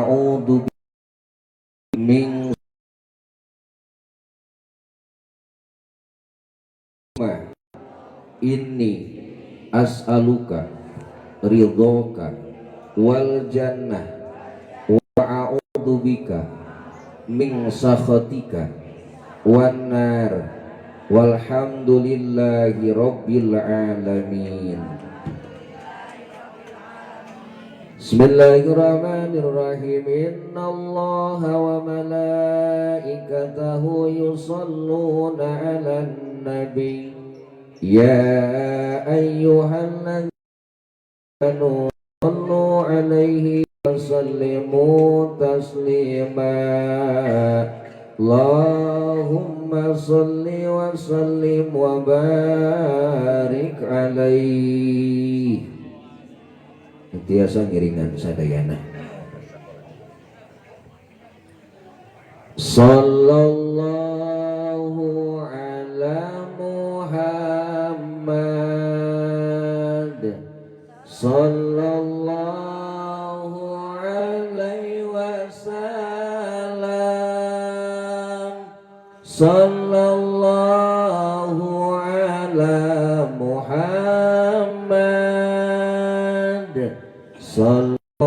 a'udzu min inni as'aluka ridhoka wal jannah wa a'udzu bika min sakhatika wan nar walhamdulillahi rabbil alamin. Bismillahirrahmanirrahim. Innallaha wa malaikatahu yusholluna 'alan nabi ya ayyuhalladzina amanu shallu 'alaihi wa sallimu taslima. Allahumma shalli wa sallim wa barik 'alaihi. Tiasa ngiringan sadayana. Sallallahu ala Muhammad sallallahu alaihi wasallam. Sallallahu ala Muhammad sallallahu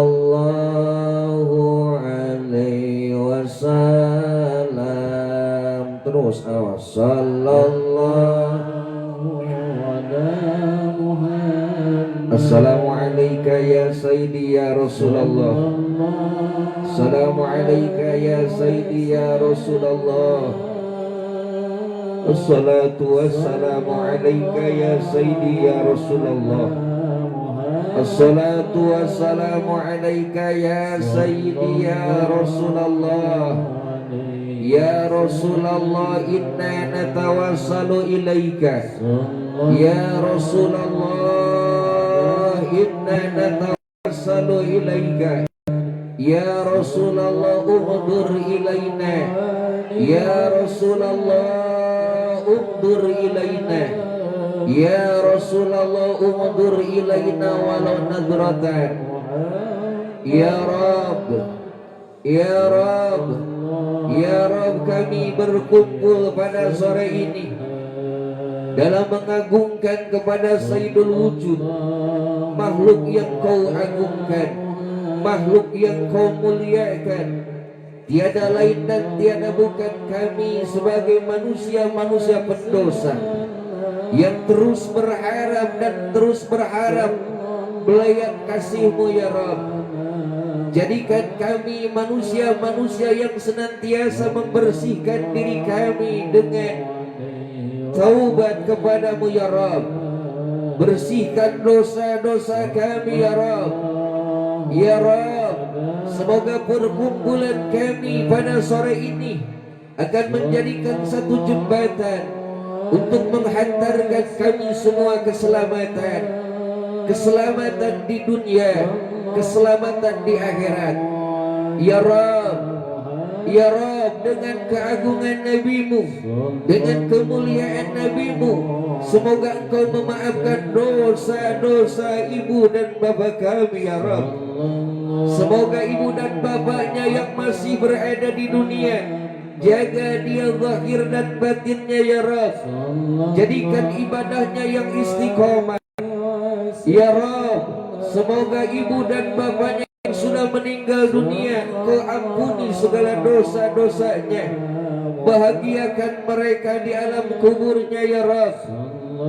alaihi wasallam. Terus awas. Sallallahu ala Muhammad. Assalamu alayka ya sayyidi ya Rasulullah. Assalamu alayka ya sayyidi ya Rasulullah. Assalatu wassalamu alayka ya sayyidi ya Rasulullah. Assalatu wassalamu alayka ya sayyidi ya Rasulullah. Ya Rasulullah, inna natawassalu ilaika. Ya Rasulullah, inna natawassalu ilaika. Ya Rasulullah, ughdur ilaina. Ya Rasulullah, ughdur ilaina. Ya Rasulullah, ughdur ilaina walau nadratan. Ya Rabb, ya Rabb, ya Rabb, kami berkumpul pada sore ini dalam mengagungkan kepada Sayyidul Wujud, makhluk yang kau agungkan, makhluk yang kau muliakan. Tiada lain dan tiada bukan kami sebagai manusia-manusia pendosa yang terus berharap dan terus berharap belayar kasih-Mu ya Rabb. Jadikan kami manusia-manusia yang senantiasa membersihkan diri kami dengan taubat kepada-Mu ya Rabb. Bersihkan dosa-dosa kami ya Rabb. Ya Rabb, semoga perkumpulan kami pada sore ini akan menjadikan satu jembatan untuk menghantarkan kami semua keselamatan. Keselamatan di dunia, keselamatan di akhirat. Ya Rabb, ya Rabb, dengan keagungan Nabi-Mu, dengan kemuliaan Nabi-Mu, semoga Engkau memaafkan dosa-dosa ibu dan bapa kami ya Rabb. Semoga ibu dan bapaknya yang masih berada di dunia, jaga dia zahir dan batinnya ya Rabb. Jadikan ibadahnya yang istiqomah ya Rabb. Semoga ibu dan bapaknya yang sudah meninggal dunia, Kau ampuni segala dosa-dosanya. Bahagiakan mereka di alam kuburnya ya Rabb.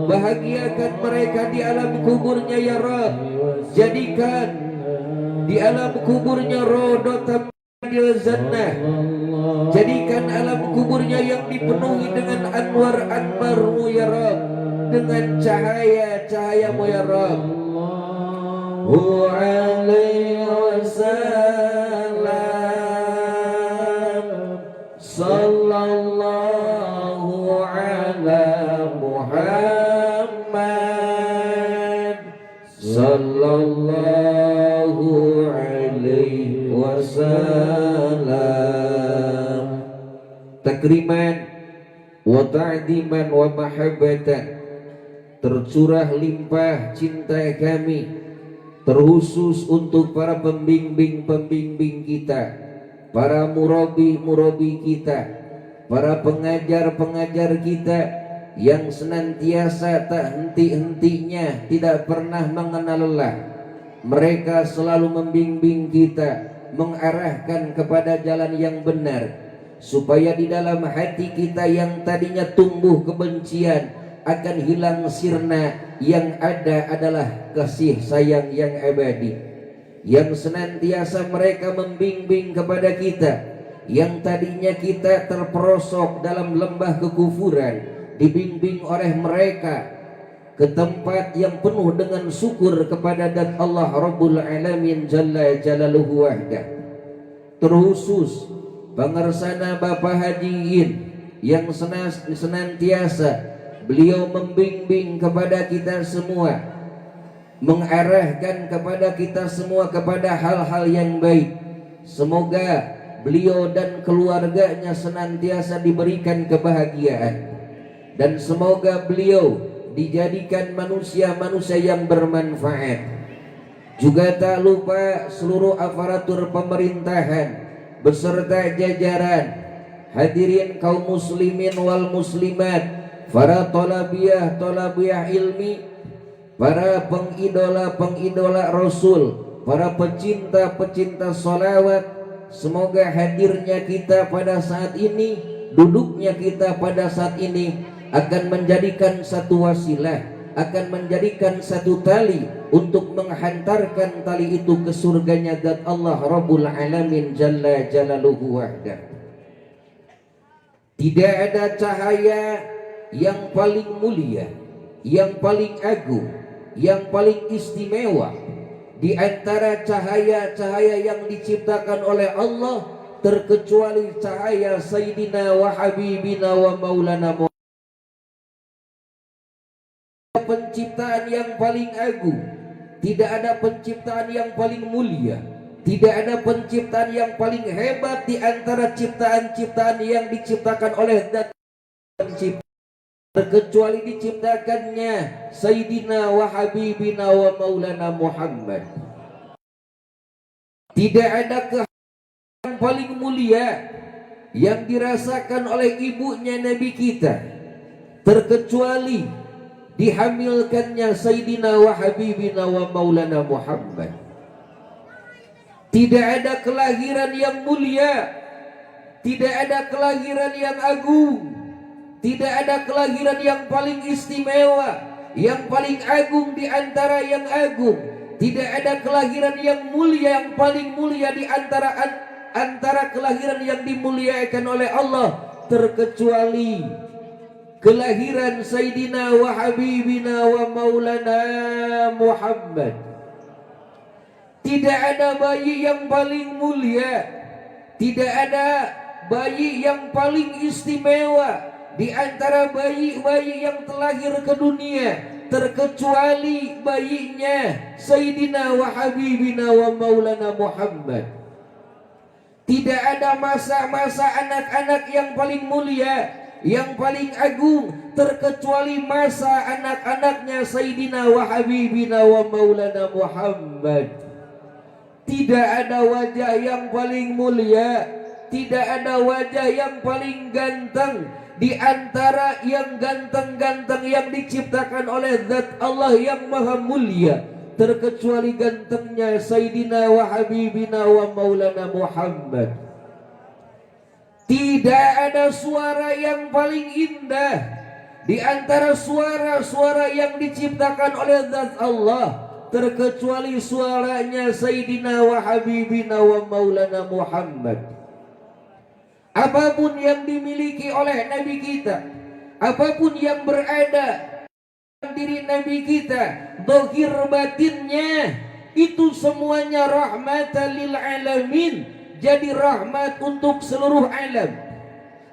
Bahagiakan mereka di alam kuburnya ya Rabb. Jadikan di alam kuburnya rodatan fil jannah. Jadikan alam kuburnya yang dipenuhi dengan anwar-anwar-Mu ya Rabb, dengan cahaya-cahaya-Mu ya Rabb. Alaihi wasallam. Sallallahu ala Muhammad sallallahu alaihi wasallam. Takriman wa ta'diman wa mahabbatan, tercurah limpah cinta kami terkhusus untuk para pembimbing-pembimbing kita, para murabi-murabi kita, para pengajar-pengajar kita yang senantiasa tak henti-hentinya tidak pernah mengenal lelah. Mereka selalu membimbing kita, mengarahkan kepada jalan yang benar, supaya di dalam hati kita yang tadinya tumbuh kebencian akan hilang sirna, yang ada adalah kasih sayang yang abadi. Yang senantiasa mereka membimbing kepada kita yang tadinya kita terperosok dalam lembah kekufuran, dibimbing oleh mereka ke tempat yang penuh dengan syukur kepada zat Allah Rabbul Alamin Jalla Jalaluhu Wahdah. Terkhusus pengersana Bapak Hajiin yang senantiasa beliau membimbing kepada kita semua, mengarahkan kepada kita semua kepada hal-hal yang baik. Semoga beliau dan keluarganya senantiasa diberikan kebahagiaan, dan semoga beliau dijadikan manusia-manusia yang bermanfaat. Juga tak lupa seluruh aparatur pemerintahan beserta jajaran, hadirin kaum muslimin wal muslimat, para tolabiyah ilmi, para pengidola Rasul, para pecinta sholawat. Semoga hadirnya kita pada saat ini, duduknya kita pada saat ini akan menjadikan satu wasilah, akan menjadikan satu tali untuk menghantarkan tali itu ke surganya zat Allah Rabbul Alamin Jalla Jalaluhu Wahdah. Tidak ada cahaya yang paling mulia, yang paling agung, yang paling istimewa di antara cahaya-cahaya yang diciptakan oleh Allah, terkecuali cahaya Sayyidina wa Habibina wa Maulana Muhammad. Penciptaan yang paling agung, tidak ada penciptaan yang paling mulia, tidak ada penciptaan yang paling hebat di antara ciptaan-ciptaan yang diciptakan oleh zat pencipta, terkecuali diciptakannya Sayyidina wa Habibina wa Maulana Muhammad. Tidak ada yang paling mulia yang dirasakan oleh ibunya Nabi kita, terkecuali dihamilkannya Sayyidina wa Habibina wa Maulana Muhammad. Tidak ada kelahiran yang mulia, tidak ada kelahiran yang agung, tidak ada kelahiran yang paling istimewa, yang paling agung di antara yang agung. Tidak ada kelahiran yang mulia, yang paling mulia di antara kelahiran yang dimuliakan oleh Allah, terkecuali kelahiran Sayyidina wa Habibina wa Maulana Muhammad. Tidak ada bayi yang paling mulia, tidak ada bayi yang paling istimewa di antara bayi-bayi yang terlahir ke dunia, terkecuali bayinya Sayyidina wa Habibina wa Maulana Muhammad. Tidak ada masa-masa anak-anak yang paling mulia, yang paling agung, terkecuali masa anak-anaknya Sayyidina wa Habibina wa Maulana Muhammad. Tidak ada wajah yang paling mulia, tidak ada wajah yang paling ganteng di antara yang ganteng-ganteng yang diciptakan oleh zat Allah yang maha mulia, terkecuali gantengnya Sayyidina wa Habibina wa Maulana Muhammad. Tidak ada suara yang paling indah di antara suara-suara yang diciptakan oleh zat Allah, terkecuali suaranya Sayyidina wa Habibina wa Maulana Muhammad. Apapun yang dimiliki oleh Nabi kita, apapun yang berada dalam diri Nabi kita, zahir batinnya, itu semuanya rahmatan lil alamin, jadi rahmat untuk seluruh alam.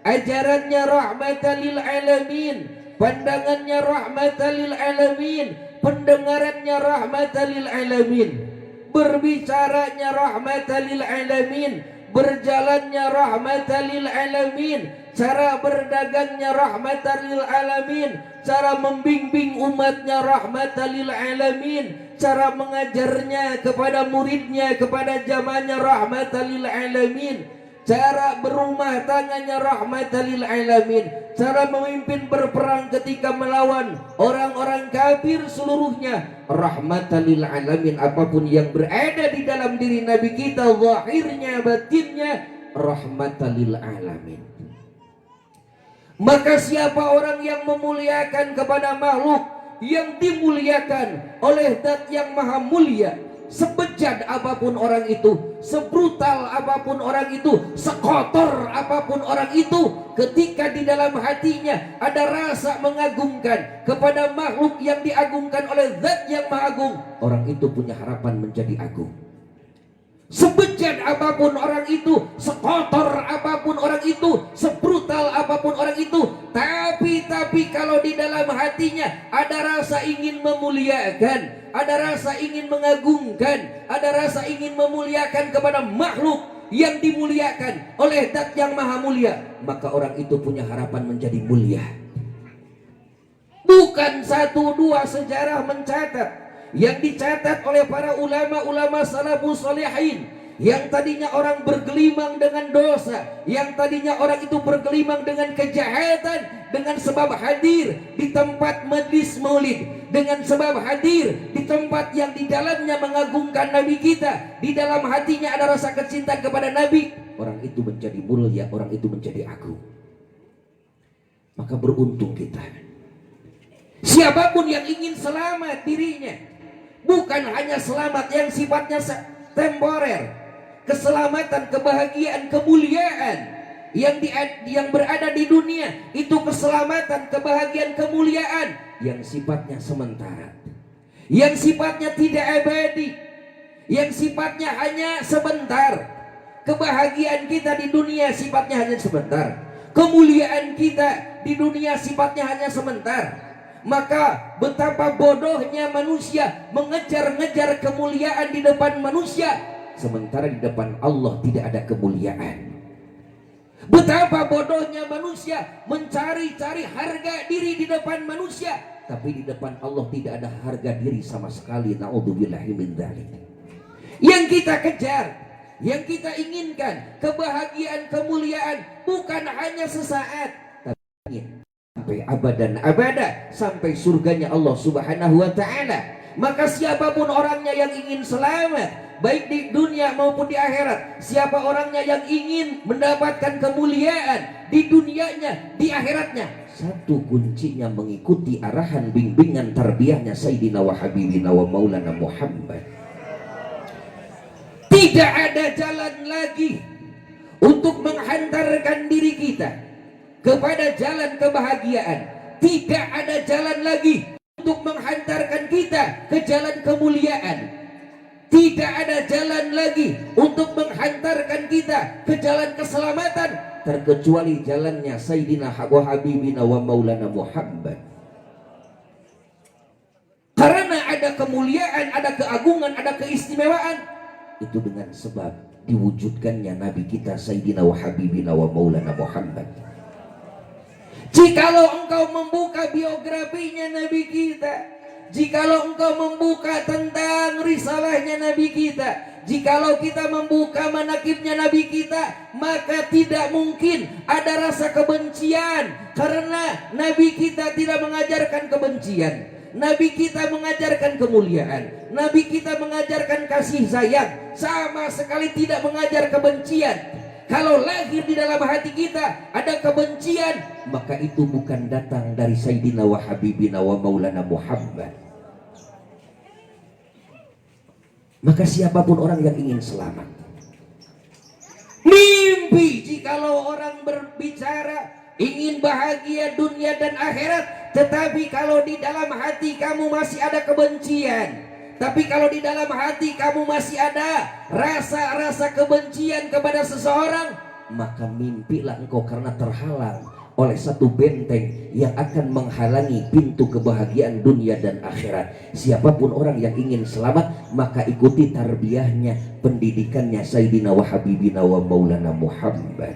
Ajarannya rahmatan lil alamin, pandangannya rahmatan lil alamin, pendengarannya rahmatan lil alamin, berbicaranya rahmatan lil alamin, berjalannya rahmatan lil alamin, cara berdagangnya rahmatan lil alamin, cara membimbing umatnya rahmatan lil alamin, cara mengajarnya kepada muridnya, kepada jamaahnya rahmatan lil alamin, cara berumah tangganya rahmatan lil alamin, cara memimpin berperang ketika melawan orang-orang kafir seluruhnya rahmatan lil alamin. Apapun yang berada di dalam diri Nabi kita, zahirnya batinnya rahmatan lil alamin. Maka siapa orang yang memuliakan kepada makhluk yang dimuliakan oleh Zat yang maha mulia, sebejat apapun orang itu, sebrutal apapun orang itu, sekotor apapun orang itu, ketika di dalam hatinya ada rasa mengagungkan kepada makhluk yang diagungkan oleh Zat yang maha agung, orang itu punya harapan menjadi agung. Sebejat apapun orang itu, sekotor apapun orang itu, sebrutal apapun orang itu, tapi kalau di dalam hatinya ada rasa ingin memuliakan, ada rasa ingin mengagungkan, ada rasa ingin memuliakan kepada makhluk yang dimuliakan oleh Zat yang maha mulia, maka orang itu punya harapan menjadi mulia. Bukan satu dua sejarah mencatat, yang dicatat oleh para ulama-ulama salafus sholihin, yang tadinya orang bergelimang dengan dosa, yang tadinya orang itu bergelimang dengan kejahatan, dengan sebab hadir di tempat majlis maulid, dengan sebab hadir di tempat yang di dalamnya mengagungkan Nabi kita, di dalam hatinya ada rasa kecintaan kepada Nabi, orang itu menjadi mulia, orang itu menjadi agung. Maka beruntung kita. Siapapun yang ingin selamat dirinya, bukan hanya selamat yang sifatnya temporer, keselamatan, kebahagiaan, kemuliaan yang berada di dunia itu keselamatan, kebahagiaan, kemuliaan yang sifatnya sementara, yang sifatnya tidak abadi, yang sifatnya hanya sebentar. Kebahagiaan kita di dunia sifatnya hanya sebentar, kemuliaan kita di dunia sifatnya hanya sebentar. Maka betapa bodohnya manusia mengejar-ngejar kemuliaan di depan manusia, sementara di depan Allah tidak ada kemuliaan. Betapa bodohnya manusia mencari-cari harga diri di depan manusia, tapi di depan Allah tidak ada harga diri sama sekali. Na'udzubillahi min dzalik. Yang kita kejar, yang kita inginkan, kebahagiaan, kemuliaan bukan hanya sesaat, tapi sampai abadan abada, sampai surganya Allah Subhanahu wa ta'ala. Maka siapapun orangnya yang ingin selamat baik di dunia maupun di akhirat, siapa orangnya yang ingin mendapatkan kemuliaan di dunianya, di akhiratnya, satu kuncinya mengikuti arahan bimbingan tarbiyahnya Sayyidina wa Habibina wa Maulana Muhammad. Tidak ada jalan lagi untuk menghantarkan diri kita kepada jalan kebahagiaan. Tidak ada jalan lagi untuk menghantarkan kita ke jalan kemuliaan. Tidak ada jalan lagi untuk menghantarkan kita ke jalan keselamatan, terkecuali jalannya Sayyidina wa Habibina wa Maulana Muhammad. Karena ada kemuliaan, ada keagungan, ada keistimewaan, itu dengan sebab diwujudkannya Nabi kita Sayyidina wa Habibina wa Maulana Muhammad. Jikalau engkau membuka biografinya Nabi kita, jikalau engkau membuka tentang risalahnya Nabi kita, jikalau kita membuka manakibnya Nabi kita, maka tidak mungkin ada rasa kebencian, karena Nabi kita tidak mengajarkan kebencian. Nabi kita mengajarkan kemuliaan, Nabi kita mengajarkan kasih sayang, sama sekali tidak mengajar kebencian. Kalau lahir di dalam hati kita ada kebencian, maka itu bukan datang dari Sayyidina wa Habibina wa Maulana Muhammad. Maka siapapun orang yang ingin selamat, mimpi jikalau orang berbicara ingin bahagia dunia dan akhirat, tetapi kalau di dalam hati kamu masih ada kebencian, tapi kalau di dalam hati kamu masih ada rasa-rasa kebencian kepada seseorang, maka mimpilah engkau karena terhalang oleh satu benteng yang akan menghalangi pintu kebahagiaan dunia dan akhirat. Siapapun orang yang ingin selamat, maka ikuti tarbiyahnya, pendidikannya Sayyidina wa Habibina wa Maulana Muhammad.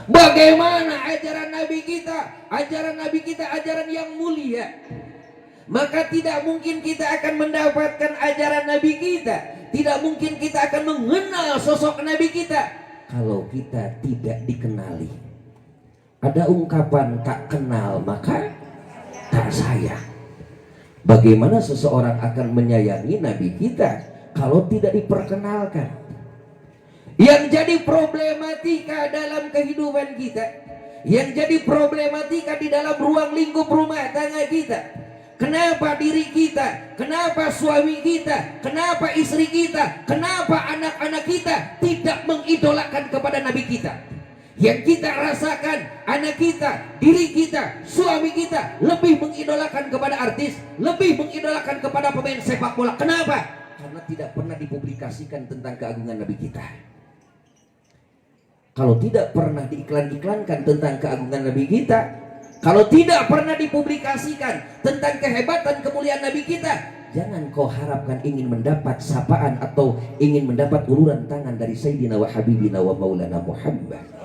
Bagaimana ajaran Nabi kita? Ajaran Nabi kita ajaran yang mulia. maka tidak mungkin kita akan mendapatkan ajaran Nabi kita, tidak mungkin kita akan mengenal sosok Nabi kita kalau kita tidak dikenali. Ada ungkapan tak kenal maka tak sayang. Bagaimana seseorang akan menyayangi Nabi kita kalau tidak diperkenalkan? Yang jadi problematika dalam kehidupan kita, yang jadi problematika di dalam ruang lingkup rumah tangga kita, kenapa diri kita, kenapa suami kita, kenapa istri kita, kenapa anak-anak kita tidak mengidolakan kepada Nabi kita? Yang kita rasakan, anak kita, diri kita, suami kita lebih mengidolakan kepada artis, lebih mengidolakan kepada pemain sepak bola. Kenapa? Karena tidak pernah dipublikasikan tentang keagungan Nabi kita. Kalau tidak pernah diiklan-iklankan tentang keagungan Nabi kita, kalau tidak pernah dipublikasikan tentang kehebatan kemuliaan Nabi kita, jangan kau harapkan ingin mendapat sapaan atau ingin mendapat uluran tangan dari Sayyidina wa Habibina wa Maulana Muhammad.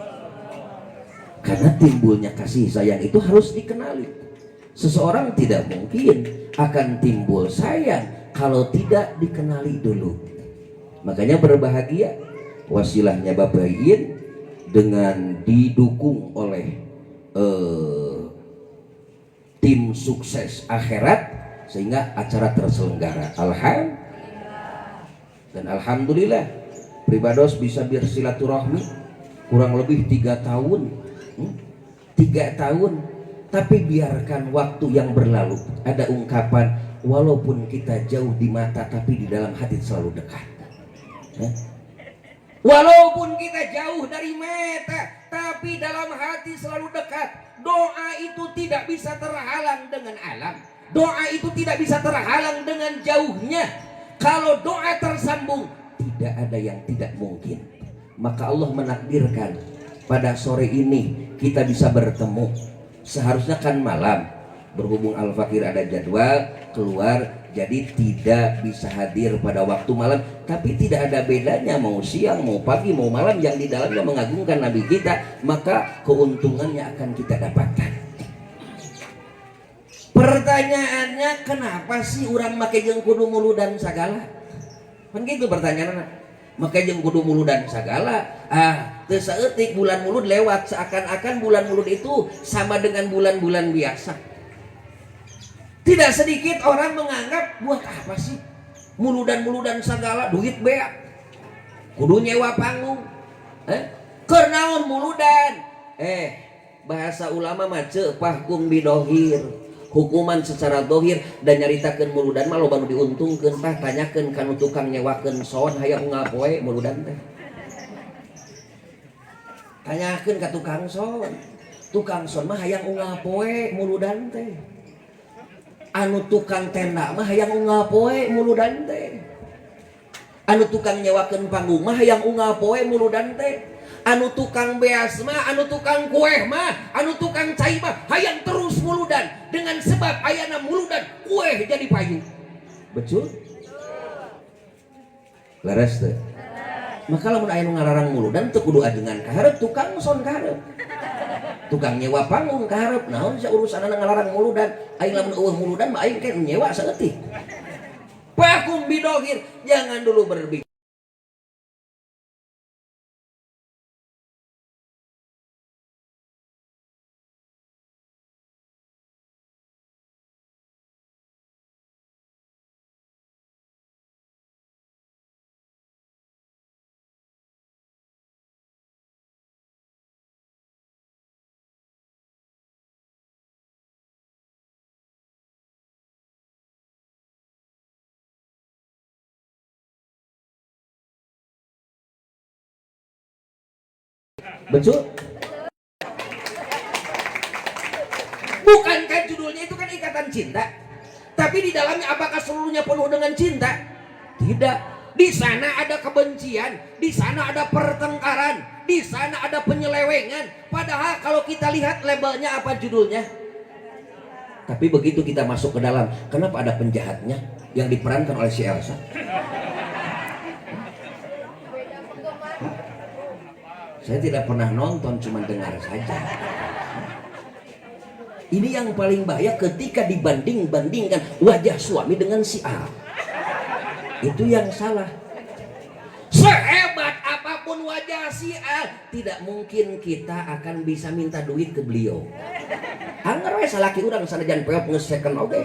Karena timbulnya kasih sayang itu harus dikenali. Seseorang tidak mungkin akan timbul sayang kalau tidak dikenali dulu. Makanya berbahagia wasilahnya Bapak Iin dengan didukung oleh tim sukses akhirat sehingga acara terselenggara. Alhamdulillah Pribados bisa bersilaturahmi kurang lebih 3 tahun. 3 tahun, tapi biarkan waktu yang berlalu. Ada ungkapan, walaupun kita jauh di mata tapi di dalam hati selalu dekat. Walaupun kita jauh dari mata tapi dalam hati selalu dekat. Doa itu tidak bisa terhalang dengan alam, doa itu tidak bisa terhalang dengan jauhnya. Kalau doa tersambung, tidak ada yang tidak mungkin. Maka Allah menakdirkan pada sore ini kita bisa bertemu. Seharusnya kan malam, berhubung Al-Fakir ada jadwal keluar, jadi tidak bisa hadir pada waktu malam. Tapi tidak ada bedanya mau siang, mau pagi, mau malam, yang di dalamnya mengagungkan Nabi kita, maka keuntungannya akan kita dapatkan. Pertanyaannya, kenapa sih orang make jeung kudu muludan sagala? Kan gitu pertanyaannya. Make jeung kudu muludan sagala. Teu saeutik bulan mulud lewat seakan-akan bulan mulud itu sama dengan bulan-bulan biasa. Tidak sedikit orang menganggap, buat apa sih muludan-muludan sagala, duit beak, kudu nyewa panggung, keur naon muludan. Bahasa ulama mah ceupah kung bidohir, hukuman secara dohir, dan nyaritakeun muludan mah loba nu diuntungkeun. Tah tanyakeun kanu tukang nyewakeun soon hayang ngapoe muludan teh. Tanyakeun ka tukang son mah hayang ngapoe muludan teh. Anu tukang tenda mah hayang ngapoe muludan teh. Anu tukang nyewakeun panggung mah hayang ngapoe muludan teh. Anu tukang beas mah, anu tukang kue mah, anu tukang cai mah hayang terus muludan, dengan sebab ayana muludan kue jadi payu. Betul? Leres teh. Maka lamun aya nu ngalarang muludan teu kudu ajengan ka hareup, tukang son ka hareup. Tukang nyewa panggung ka hareup, naon sia urusanna ngalarang muludan? Aing lamun eueuh muludan mah aing ke nyewa saeutik. Pakum bidohir, jangan dulu berbicara. Betul? Bukankah judulnya itu kan ikatan cinta? Tapi di dalamnya apakah seluruhnya penuh dengan cinta? Tidak. Di sana ada kebencian, di sana ada pertengkaran, di sana ada penyelewengan. Padahal kalau kita lihat labelnya apa judulnya? Tapi begitu kita masuk ke dalam, kenapa ada penjahatnya yang diperankan oleh si Elsa? Saya tidak pernah nonton, cuma dengar saja. Ini yang paling bahaya ketika dibanding-bandingkan wajah suami dengan si A. Itu yang salah. Sehebat apapun wajah si A, tidak mungkin kita akan bisa minta duit ke beliau. Angger we salaki urang sanajan peot ngeseken oge.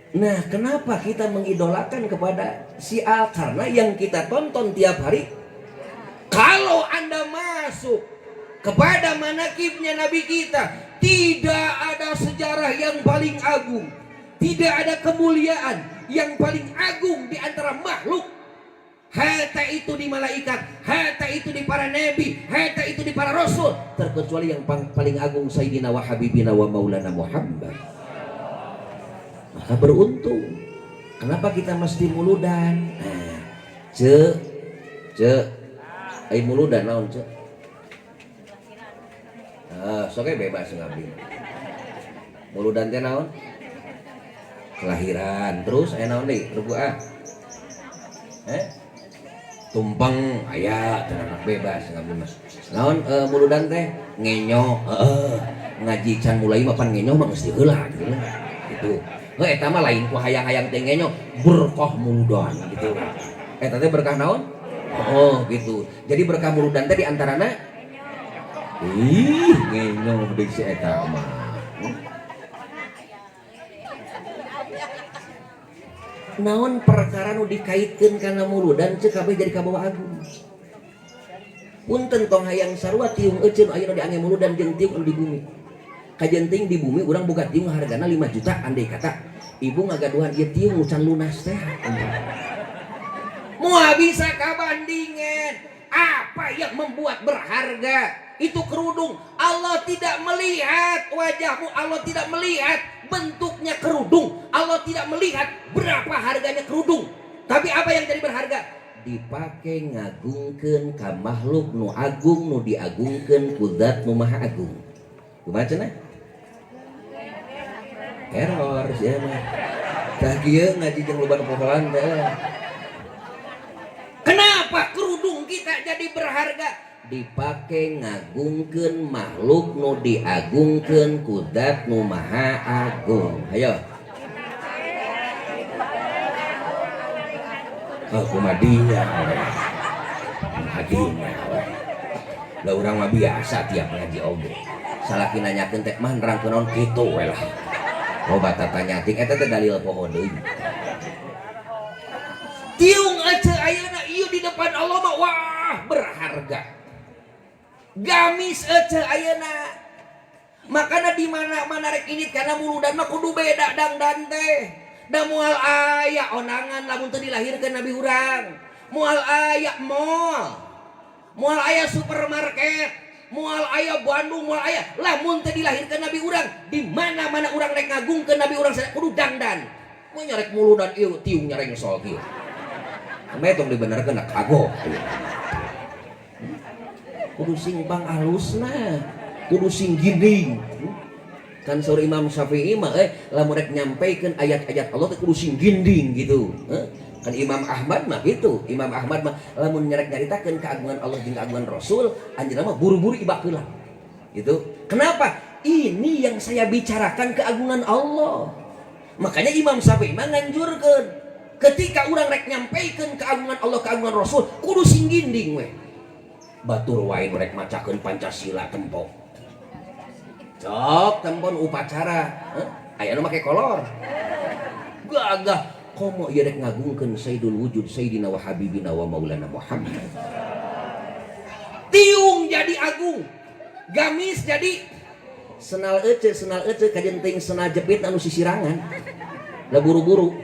Nah, kenapa kita mengidolakan kepada si A? Karena yang kita tonton tiap hari. Kalau Anda masuk kepada manakibnya Nabi kita, tidak ada sejarah yang paling agung, tidak ada kemuliaan yang paling agung di antara makhluk. Hatta itu di malaikat, hatta itu di para nabi, hatta itu di para rasul, terkecuali yang paling agung Sayyidina wa Habibina wa Maulana Muhammad. Maka beruntung. Kenapa kita mesti muludan? Ai muludan naon ce? Soke bebas ngabdi. Muludan teh naon? Kelahiran. Terus aya naon deui? Rugua. Tumpeng aya teh anak bebas ngabdi mah. Naon muludan teh? Ngenyo. Ngaji can mulai mah pan ngenyo mah geus heula gitu. Gitu. Eta mah lain ku hayang-hayang teh ngenyo, berkah muludan gitu. Eta teh berkah naon? Oh gitu. Jadi berkah muludan teh di antarana ngenyo deui si eta mah. Naon perkara nu dikaitkeun kana muludan ceuk kabeh jadi kabawa agung. Punten tong hayang sarua tiung euceun ayeuna di ange muludan jeung tiung di bumi. Kajenting di bumi urang boga tiung hargana 5 juta andai kata ibu ngagaduhan ieu tiung nu can lunas teh. Moal bisa kabandingan apa yang membuat berharga itu kerudung. Allah tidak melihat wajahmu, Allah tidak melihat bentuknya kerudung, Allah tidak melihat berapa harganya kerudung. Tapi apa yang jadi berharga? Dipakai ngagungkeun ka makhluk nu agung, nu diagungkeun ku zat nu maha agung. Kumaha cenah? Error sia mah. Tah kieu ngaji jeung loba poholan teh. Kenapa kerudung kita jadi berharga? Dipakai ngagungkeun makhluk nu diagungkeun ku zat nu maha agung. Hayo. Oh, kumadia. Kumadia. Lah urang mah biasa tiap ngaji oge. Salaki nanyakeun teh mah nerangkeun naon kitu we lah. Loba tanya ting eta teh dalil poho deui. Tiung aja ayeuna ieu di depan Allah mah wah berharga. Gamis aja ayeuna. Makana di mana-mana rek ini karena muludan mah kudu beda dangdan teh. Da moal aya onangan lamun teu dilahirkeun nabi urang. Moal aya mall. Moal aya supermarket. Moal aya Bandung, moal aya lamun teu dilahirkeun nabi urang, di mana-mana urang rek ngagungkeun nabi urang sadaya kudu dangdan. Mun nyarek muludan ieu tiung nyareng sol kieu. Ame tong dibenerkeun nak kagok. Kudu sing bang halusna, kudu sing ginding. Kan saur Imam Syafi'i mah lamun rek nyampaikeun ayat-ayat Allah teh kudu sing ginding gitu. Kan Imam Ahmad mah gitu. Imam Ahmad mah lamun nyarek nyaritakeun keagungan Allah jeung keagungan Rasul, anjeunna mah buru-buru iba heula. Gitu. Kenapa? Ini yang saya bicarakan keagungan Allah. Makanya Imam Syafi'i mah nganjurkeun ketika urang rek nyampaikeun keagungan Allah, keagungan Rasul, kudu sing ginding we. Batur wae mereka macakeun Pancasila tempo. Cok tempon upacara, aya nu make kolor. Gagah komo ieu rek ngagungkeun Sayyidul Wujud Sayyidina wa Habibina wa Maulana Muhammad. Tiung jadi agung. Gamis jadi senal ece kajenting senal jepit anu sisirangan. Da buru-buru.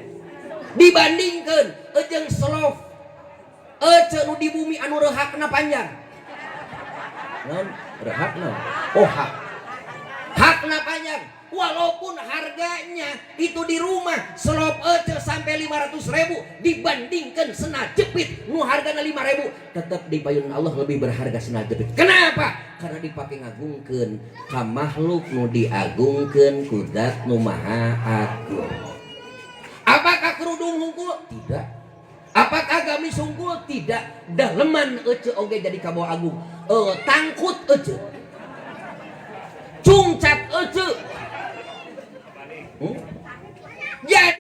Dibandingkeun jeung selov. Ece nu di bumi anu rehakna panjang. Non rehakna. Oh hakna panjang. Walaupun harganya itu di rumah selop ece sampai 500.000 dibandingkan senal jepit nu hargana 5.000, tetap di payun Allah lebih berharga senal jepit. Kenapa? Karena dipakai ngagungkeun ka makhluk nu diagungkeun ku zat nu maha agung. Apakah kerudung hungkul? Tidak. Apakah gamis hungkul? Tidak. Daleman ece oge jadi kabawa agung. Tangkut ece. cat ece